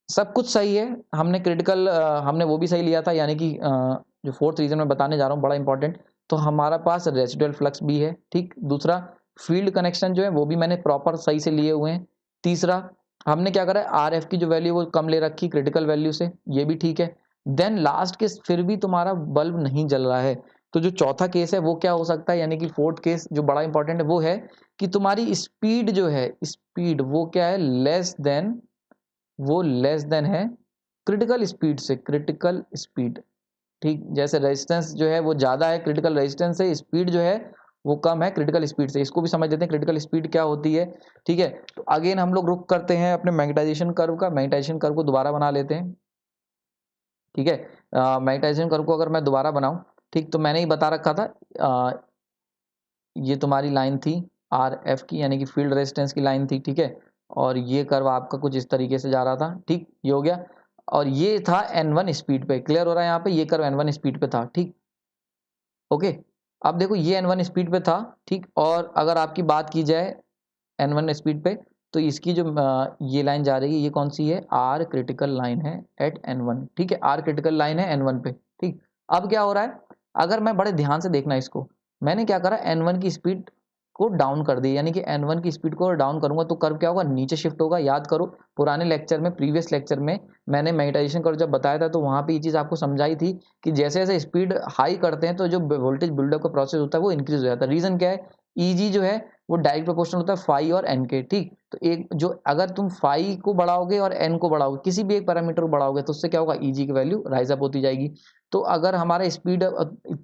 सब कुछ सही है, हमने क्रिटिकल हमने वो भी सही लिया था, यानी कि जो फोर्थ रीजन मैं बताने जा रहा हूँ बड़ा इंपॉर्टेंट, तो हमारा पास रेसिडुअल फ्लक्स भी है, ठीक। दूसरा, फील्ड कनेक्शन जो है वो भी मैंने प्रॉपर सही से लिए हुए हैं। तीसरा, हमने क्या करा है, आर एफ की जो वैल्यू वो कम ले रखी क्रिटिकल वैल्यू से, ये भी ठीक है। देन लास्ट केस, फिर भी तुम्हारा बल्ब नहीं जल रहा है, तो जो चौथा केस है वो क्या हो सकता है, यानी कि फोर्थ केस जो बड़ा इंपॉर्टेंट है वो है कि तुम्हारी स्पीड जो है, स्पीड वो क्या है, लेस देन है क्रिटिकल स्पीड से, क्रिटिकल स्पीड, ठीक। जैसे रेजिस्टेंस जो है वो ज्यादा है क्रिटिकल रेजिस्टेंस से, स्पीड जो है वो कम है क्रिटिकल स्पीड से। इसको भी समझ लेते हैं क्रिटिकल स्पीड क्या होती है, ठीक है। तो अगेन हम लोग रुक करते हैं अपने मैग्नेटाइजेशन कर्व का, मैग्नेटाइजेशन कर्व को दोबारा बना लेते हैं, ठीक है। मैग्नेटाइजेशन कर्व को अगर मैं दोबारा बनाऊं, ठीक, तो मैंने ही बता रखा था, ये तुम्हारी लाइन थी आर एफ की, यानी कि फील्ड रेजिस्टेंस की लाइन थी, ठीक है। और ये कर्व आपका कुछ इस तरीके से जा रहा था, ठीक, ये हो गया। और ये था N1 स्पीड पे, क्लियर हो रहा है यहाँ पे, ये कर्व N1 स्पीड पे था, ठीक, ओके। अब देखो ये N1 स्पीड पे था, ठीक। और अगर आपकी बात की जाए N1 स्पीड पे, तो इसकी जो ये लाइन जा रही है, ये कौन सी है, आर क्रिटिकल लाइन है एट N1, ठीक है, आर क्रिटिकल लाइन है N1 पे, ठीक। अब क्या हो रहा है, अगर मैं बड़े ध्यान से देखना इसको, मैंने क्या करा, N1 की स्पीड को डाउन कर दी, यानी कि N1 की स्पीड को डाउन करूंगा तो कर्व क्या होगा, नीचे शिफ्ट होगा। याद करो पुराने लेक्चर में, प्रीवियस लेक्चर में मैंने मैग्नेटाइजेशन कर्व जब बताया था, तो वहां पे ये चीज आपको समझाई थी कि जैसे जैसे स्पीड हाई करते हैं तो जो वोल्टेज बिल्डअप का प्रोसेस होता है वो इंक्रीज हो जाता है। रीजन क्या है, ईजी जो है वो डायरेक्ट प्रोपोर्शनल होता है फाई और एन के, ठीक। तो एक जो अगर तुम फाई को बढ़ाओगे और एन को बढ़ाओगे, किसी भी एक पैरामीटर को बढ़ाओगे, तो उससे क्या होगा, ईजी की वैल्यू राइज अप होती जाएगी। तो अगर हमारा स्पीड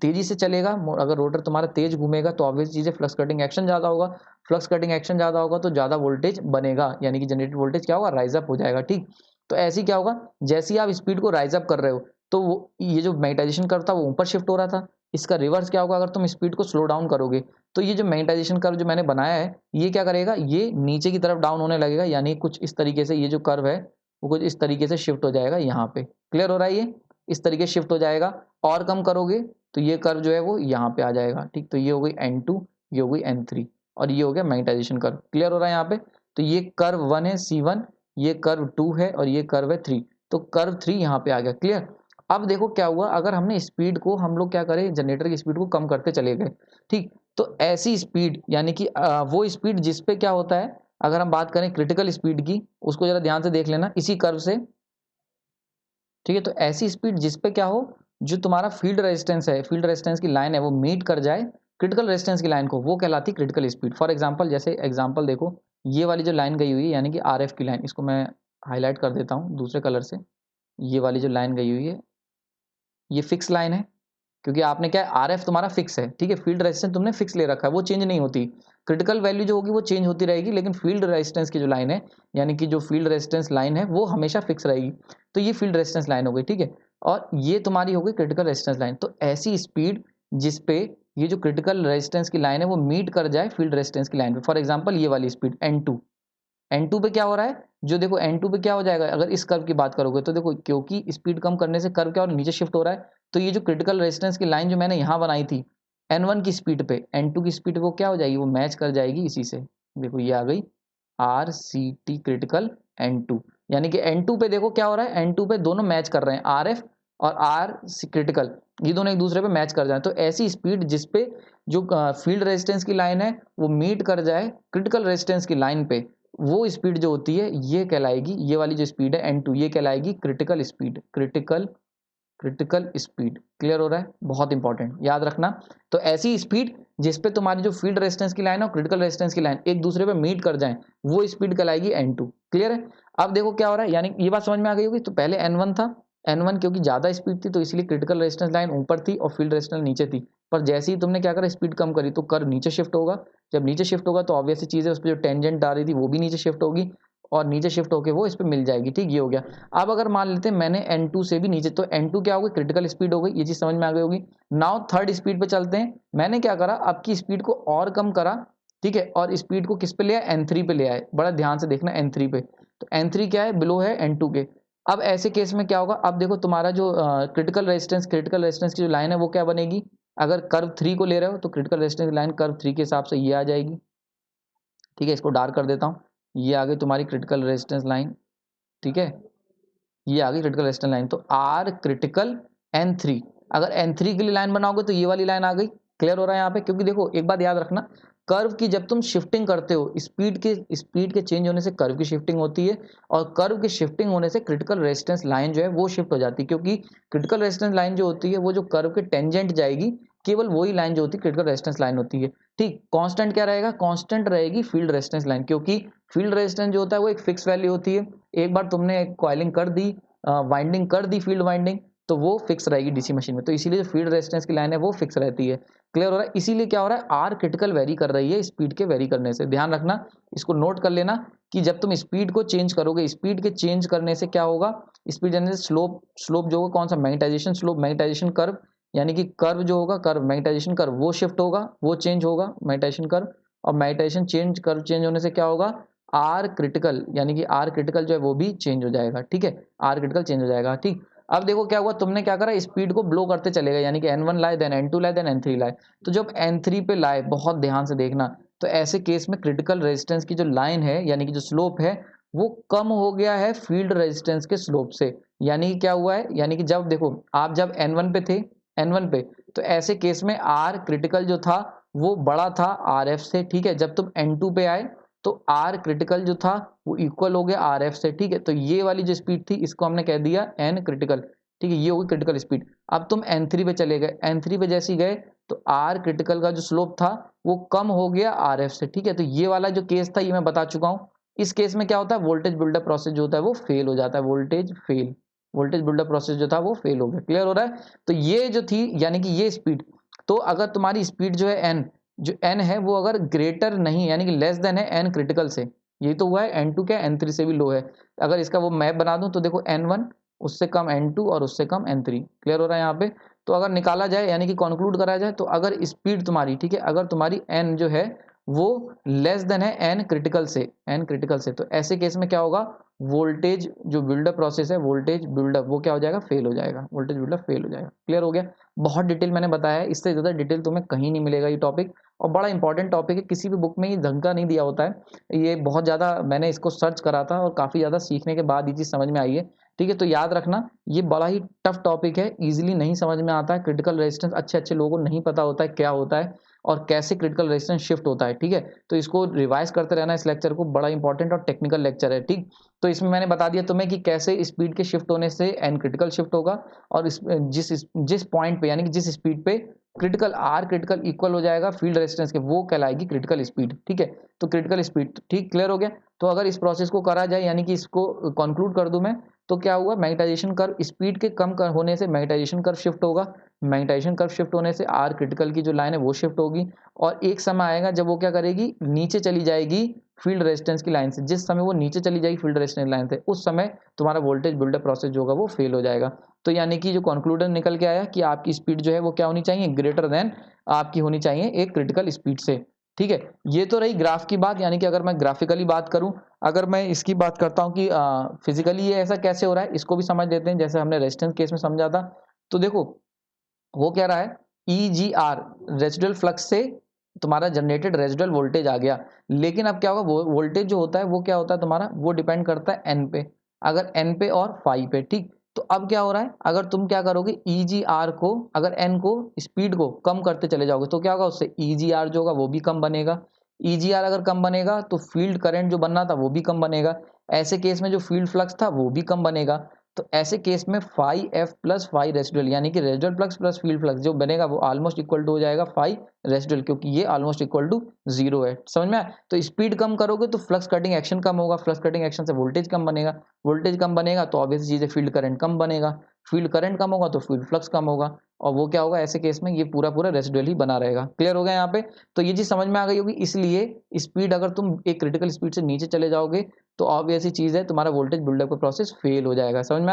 तेजी से चलेगा, अगर रोटर तुम्हारा तेज घूमेगा, तो ऑब्वियस चीज है फ्लक्स कटिंग एक्शन ज्यादा होगा, फ्लक्स कटिंग एक्शन ज्यादा होगा तो ज्यादा वोल्टेज बनेगा, यानी कि जनरेटेड वोल्टेज क्या होगा, राइज अप हो जाएगा, ठीक। तो ऐसे ही क्या होगा, जैसे ही आप स्पीड को राइज अप कर रहे हो, तो ये जो मैग्नेटाइजेशन कर्व था वो ऊपर शिफ्ट हो रहा था। इसका रिवर्स क्या होगा, अगर तुम स्पीड को स्लो डाउन करोगे, तो ये जो मैग्नेटाइजेशन कर्व जो मैंने बनाया है, ये क्या करेगा, ये नीचे की तरफ डाउन होने लगेगा, यानी कुछ इस तरीके से ये जो कर्व है वो कुछ इस तरीके से शिफ्ट हो जाएगा यहाँ पे, क्लियर हो रहा है, ये इस तरीके शिफ्ट हो जाएगा। और कम करोगे तो ये कर्व जो है वो यहाँ पे आ जाएगा, ठीक। तो ये हो गई N2, ये हो गई N3, और ये हो गया मैग्नेटाइजेशन कर्व, क्लियर हो रहा है यहाँ पे। तो ये कर्व 1 है C1, ये कर्व 2 है, और ये कर्व है 3, तो कर्व 3 यहाँ पे आ गया, क्लियर। अब देखो क्या हुआ, अगर हमने स्पीड को, हम लोग क्या करें, जनरेटर की स्पीड को कम करते चले गए, ठीक। तो ऐसी स्पीड, यानी कि वो स्पीड जिसपे क्या होता है, अगर हम बात करें क्रिटिकल स्पीड की, उसको जरा ध्यान से देख लेना इसी कर्व से, ठीक है। तो ऐसी स्पीड जिसपे क्या हो, जो तुम्हारा फील्ड रेजिस्टेंस है, फील्ड रेजिस्टेंस की लाइन है, वो मीट कर जाए क्रिटिकल रेजिस्टेंस की लाइन को, वो कहलाती क्रिटिकल स्पीड। फॉर एग्जांपल, जैसे एग्जांपल देखो, ये वाली जो लाइन गई हुई है, यानी कि आरएफ की लाइन, इसको मैं हाईलाइट कर देता हूँ दूसरे कलर से। ये वाली जो लाइन गई हुई है, ये फिक्स लाइन है, क्योंकि आपने क्या है, आरएफ तुम्हारा फिक्स है, ठीक है, फील्ड रेजिस्टेंस तुमने फिक्स ले रखा है, वो चेंज नहीं होती। क्रिटिकल वैल्यू जो होगी वो चेंज होती रहेगी, लेकिन फील्ड रेजिस्टेंस की जो लाइन है, यानी कि जो फील्ड रेजिस्टेंस लाइन है वो हमेशा फिक्स रहेगी। तो ये फील्ड रेजिस्टेंस लाइन हो गई, ठीक है। और ये तुम्हारी हो गई क्रिटिकल रेजिस्टेंस लाइन। तो ऐसी स्पीड जिसपे ये जो क्रिटिकल रेजिस्टेंस की लाइन है वो मीट कर जाए फील्ड रेजिस्टेंस की लाइन पे, फॉर एग्जाम्पल ये वाली स्पीड N2, N2 पे क्या हो रहा है, जो देखो N2 पे क्या हो जाएगा, अगर इस कर्व की बात करोगे तो देखो, क्योंकि स्पीड कम करने से कर्व क्या और नीचे शिफ्ट हो रहा है, तो ये जो क्रिटिकल रेजिस्टेंस की लाइन जो मैंने यहाँ बनाई थी N1 की स्पीड पे, N2 की स्पीड पे वो क्या हो जाएगी, वो मैच कर जाएगी इसी से। देखो ये आ गई R C T critical N2, यानी कि N2 पे देखो क्या हो रहा है, N2 पे दोनों मैच कर रहे हैं, आर एफ और आर सी क्रिटिकल, ये दोनों एक दूसरे पे मैच कर जाए। तो ऐसी स्पीड जिसपे जो फील्ड रेजिस्टेंस की लाइन है वो मीट कर जाए क्रिटिकल रेजिस्टेंस की लाइन पे, वो स्पीड जो होती है ये कहलाएगी, ये वाली जो स्पीड है N2, ये कहलाएगी critical speed, critical speed, clear हो रहा है, बहुत इंपॉर्टेंट याद रखना। तो ऐसी स्पीड जिसपे तुम्हारी जो फील्ड रेजिस्टेंस की लाइन और क्रिटिकल रेजिस्टेंस की लाइन एक दूसरे पे मीट कर जाएं, वो स्पीड कहलाएगी N2, क्लियर है। अब देखो क्या हो रहा है, यानी ये बात समझ में आ गई होगी। तो पहले N1 था, N1 क्योंकि ज्यादा स्पीड थी तो इसलिए क्रिटिकल रेजिस्टेंस लाइन ऊपर थी और फील्ड रेजिस्टेंस नीचे थी, पर जैसे ही तुमने क्या करा, स्पीड कम करी, तो कर्व नीचे शिफ्ट होगा। जब नीचे शिफ्ट होगा तो ऑब्वियस सी चीज है, उस पर जो टेंजेंट आ रही थी वो भी नीचे शिफ्ट होगी, और नीचे शिफ्ट होकर वो इस पर मिल जाएगी, ठीक, ये हो गया। अब अगर मान लेते हैं मैंने N2 से भी नीचे, तो N2 क्या होगी, क्रिटिकल स्पीड हो गई, ये चीज समझ में आ गई होगी। नाउ थर्ड स्पीड पे चलते हैं, मैंने क्या करा, आपकी स्पीड को और कम करा, ठीक है, और स्पीड को किस पे ले आए, N3 पे ले आए, बड़ा ध्यान से देखना N3 पे। तो N3 क्या है, बिलो है N2 के। अब ऐसे केस में क्या होगा, अब देखो तुम्हारा जो क्रिटिकल रेजिस्टेंस की जो लाइन है वो क्या बनेगी, अगर कर्व 3 को ले रहे हो तो क्रिटिकल रेजिस्टेंस लाइन कर्व 3 के हिसाब से ये आ जाएगी, ठीक है। इसको डार्क कर देता हूँ, ये आ गई तुम्हारी क्रिटिकल रेजिस्टेंस लाइन, ठीक है। ये आ गई क्रिटिकल रेजिस्टेंस लाइन। तो आर क्रिटिकल N3, अगर N3 के लिए लाइन बनाओगे तो ये वाली लाइन आ गई। क्लियर हो रहा है यहाँ पे? क्योंकि देखो एक बात याद रखना, कर्व की जब तुम शिफ्टिंग करते हो, स्पीड के चेंज होने से कर्व की शिफ्टिंग होती है, और कर्व की शिफ्टिंग होने से क्रिटिकल रेजिस्टेंस लाइन जो है वो शिफ्ट हो जाती है, क्योंकि क्रिटिकल रेजिस्टेंस लाइन जो होती है वो जो कर्व के टेंजेंट जाएगी, केवल वही लाइन जो होती है क्रिटिकल रेजिस्टेंस लाइन होती है। ठीक, कांस्टेंट क्या रहेगा? कांस्टेंट रहेगी फील्ड रेजिस्टेंस लाइन, क्योंकि फील्ड रेजिस्टेंस जो होता है वो एक फिक्स वैल्यू होती है। एक बार तुमने कॉइलिंग कर दी, वाइंडिंग कर दी, फील्ड वाइंडिंग, तो वो फिक्स रहेगी डीसी मशीन में। तो इसीलिए जो फील्ड रेजिस्टेंस की लाइन है वो फिक्स रहती है। क्लियर हो रहा है? इसीलिए क्या हो रहा है, आर क्रिटिकल वेरी कर रही है स्पीड के वेरी करने से। ध्यान रखना, इसको नोट कर लेना कि जब तुम स्पीड को चेंज करोगे, स्पीड के चेंज करने से क्या होगा, स्पीड जनरेशन स्लोप, स्लोप जो होगा कौन सा, मैग्नेटाइजेशन स्लोप, मैग्नेटाइजेशन कर्व, यानी कि कर्व जो होगा, कर्व मैग्नेटाइजेशन कर्व वो शिफ्ट होगा, वो चेंज होगा मैग्नेटाइजेशन कर्व। और मैग्नेटाइजेशन चेंज कर्व चेंज होने से क्या होगा, आर क्रिटिकल, यानी कि आर क्रिटिकल जो है वो भी चेंज हो जाएगा। ठीक है, आर क्रिटिकल चेंज हो जाएगा। ठीक, अब देखो क्या हुआ, तुमने क्या करा, स्पीड को ब्लो करते चले गए, यानी कि N1 लाए, देन N2 लाए, देन N3 लाए। तो जब N3 पे लाए, बहुत ध्यान से देखना, तो ऐसे केस में क्रिटिकल रेजिस्टेंस की जो लाइन है, यानी कि जो स्लोप है, वो कम हो गया है फील्ड रेजिस्टेंस के स्लोप से। यानी कि क्या हुआ है, यानी कि जब देखो आप जब N1 पे थे, N1 पे, तो ऐसे केस में आर क्रिटिकल जो था वो बड़ा था RF से। ठीक है, जब तुम N2 पे आए तो आर क्रिटिकल जो था वो इक्वल हो गया RF से। ठीक है, तो ये वाली जो स्पीड थी इसको हमने कह दिया N क्रिटिकल। ठीक है, ये होगी क्रिटिकल स्पीड। अब तुम N3 पे चले गए, N3 पे जैसे ही गए तो आर क्रिटिकल का जो स्लोप था वो कम हो गया RF से। ठीक है, तो ये वाला जो केस था ये मैं बता चुका हूँ। इस केस में क्या होता है, वोल्टेज बिल्डअप प्रोसेस जो होता है वो फेल हो जाता है, वोल्टेज बिल्डअप प्रोसेस जो था वो फेल हो गया। क्लियर हो रहा है? तो ये जो थी, यानी कि ये स्पीड, तो अगर तुम्हारी स्पीड जो है एन, जो एन है वो अगर ग्रेटर नहीं, यानी कि लेस देन है एन क्रिटिकल से, ये तो हुआ है N2 क्या, N3 से भी लो है। अगर इसका वो मैप बना दूं तो देखो N1 उससे कम N2 और उससे कम N3। क्लियर हो रहा है यहाँ पे? तो अगर निकाला जाए, यानी कि कंक्लूड करा जाए, तो अगर स्पीड तुम्हारी, ठीक है, अगर तुम्हारी n जो है वो लेस देन है n क्रिटिकल से, तो ऐसे केस में क्या होगा, वोल्टेज जो बिल्डअप प्रोसेस है, वोल्टेज बिल्डअप वो क्या हो जाएगा, फेल हो जाएगा, वोल्टेज बिल्डअप फेल हो जाएगा। क्लियर हो गया? बहुत डिटेल मैंने बताया है, इससे ज़्यादा डिटेल तुम्हें कहीं नहीं मिलेगा ये टॉपिक, और बड़ा इंपॉर्टेंट टॉपिक है, किसी भी बुक में ये ढंग का नहीं दिया होता है। ये बहुत ज़्यादा मैंने इसको सर्च करा था और काफ़ी ज़्यादा सीखने के बाद ये चीज़ समझ में आई है। ठीक है, तो याद रखना ये बड़ा ही टफ टॉपिक है, इजीली नहीं समझ में आता है। क्रिटिकल रेजिस्टेंस अच्छे अच्छे लोगों को नहीं पता होता है क्या होता है और कैसे क्रिटिकल रेजिस्टेंस शिफ्ट होता है। ठीक है, तो इसको रिवाइज करते रहना, इस लेक्चर को, बड़ा इंपॉर्टेंट और टेक्निकल लेक्चर है। ठीक, तो इसमें मैंने बता दिया तुम्हें कि कैसे स्पीड के शिफ्ट होने से एन क्रिटिकल शिफ्ट होगा, और जिस पॉइंट पे, यानी कि जिस स्पीड पे क्रिटिकल आर क्रिटिकल इक्वल हो जाएगा फील्ड रेजिस्टेंस के, वो कहलाएगी क्रिटिकल स्पीड। ठीक है, तो क्रिटिकल स्पीड, ठीक, क्लियर हो गया? तो अगर इस प्रोसेस को करा जाए, यानी कि इसको कंक्लूड कर दूं मैं, तो क्या हुआ, मैग्नेटाइजेशन कर्व, स्पीड के कम होने से मैग्नेटाइजेशन कर्व शिफ्ट होगा, मैग्नेटाइजेशन कर्व शिफ्ट होने से आर क्रिटिकल की जो लाइन है वो शिफ्ट होगी, और एक समय आएगा जब वो क्या करेगी, नीचे चली जाएगी फील्ड रेजिस्टेंस की लाइन से। जिस समय वो नीचे चली जाएगी फील्ड रेजिस्टेंस लाइन से, उस समय तुम्हारा वोल्टेज बिल्डअप प्रोसेस जो होगा वो फेल हो जाएगा। तो यानी कि जो कंक्लूजन निकल के आया कि आपकी स्पीड जो है वो क्या होनी चाहिए, ग्रेटर देन आपकी होनी चाहिए एक क्रिटिकल स्पीड से। ठीक है, ये तो रही ग्राफ की बात, यानी कि अगर मैं ग्राफिकली बात करूं, अगर मैं इसकी बात करता हूं कि फिजिकली ये ऐसा कैसे हो रहा है, इसको भी समझ लेते हैं। जैसे हमने रेजिस्टेंस केस में समझा था, तो देखो वो कह रहा है EGR, रेजिडुअल फ्लक्स से तुम्हारा जनरेटेड रेजिडुअल वोल्टेज आ गया। लेकिन अब क्या होगा, वो वोल्टेज जो होता है वो क्या होता है तुम्हारा, वो डिपेंड करता है एन पे, अगर एन पे और फाई पे। ठीक, तो अब क्या हो रहा है, अगर तुम क्या करोगे, EGR को, अगर एन को, स्पीड को कम करते चले जाओगे, तो क्या होगा, उससे EGR जो होगा वो भी कम बनेगा। EGR अगर कम बनेगा तो फील्ड करंट जो बनना था वो भी कम बनेगा। ऐसे केस में जो फील्ड फ्लक्स था वो भी कम बनेगा। तो ऐसे केस में phi F plus phi residual, यानी कि residual flux plus field flux जो बनेगा वो ऑलमोस्ट इक्वल टू हो जाएगा फाई रेसिडुअल, क्योंकि ये ऑलमोस्ट इक्वल टू जीरो है। समझ में आया? तो स्पीड कम करोगे तो फ्लक्स कटिंग एक्शन कम होगा, फ्लक्स कटिंग एक्शन से वोल्टेज कम बनेगा, वोल्टेज कम बनेगा तो ऑब्वियस चीज है फील्ड करंट कम बनेगा, फील्ड करंट कम होगा तो फील्ड फ्लक्स कम होगा, और वो क्या होगा, ऐसे केस में ये पूरा पूरा रेसिडुअल ही बना रहेगा। क्लियर हो गया यहाँ पे? तो ये चीज समझ में आ गई होगी। इसलिए स्पीड अगर तुम एक क्रिटिकल स्पीड से नीचे चले जाओगे तो ऑब्वियस ही चीज है तुम्हारा वोल्टेज बिल्डअप का प्रोसेस फेल हो जाएगा। समझ में आ रहा है?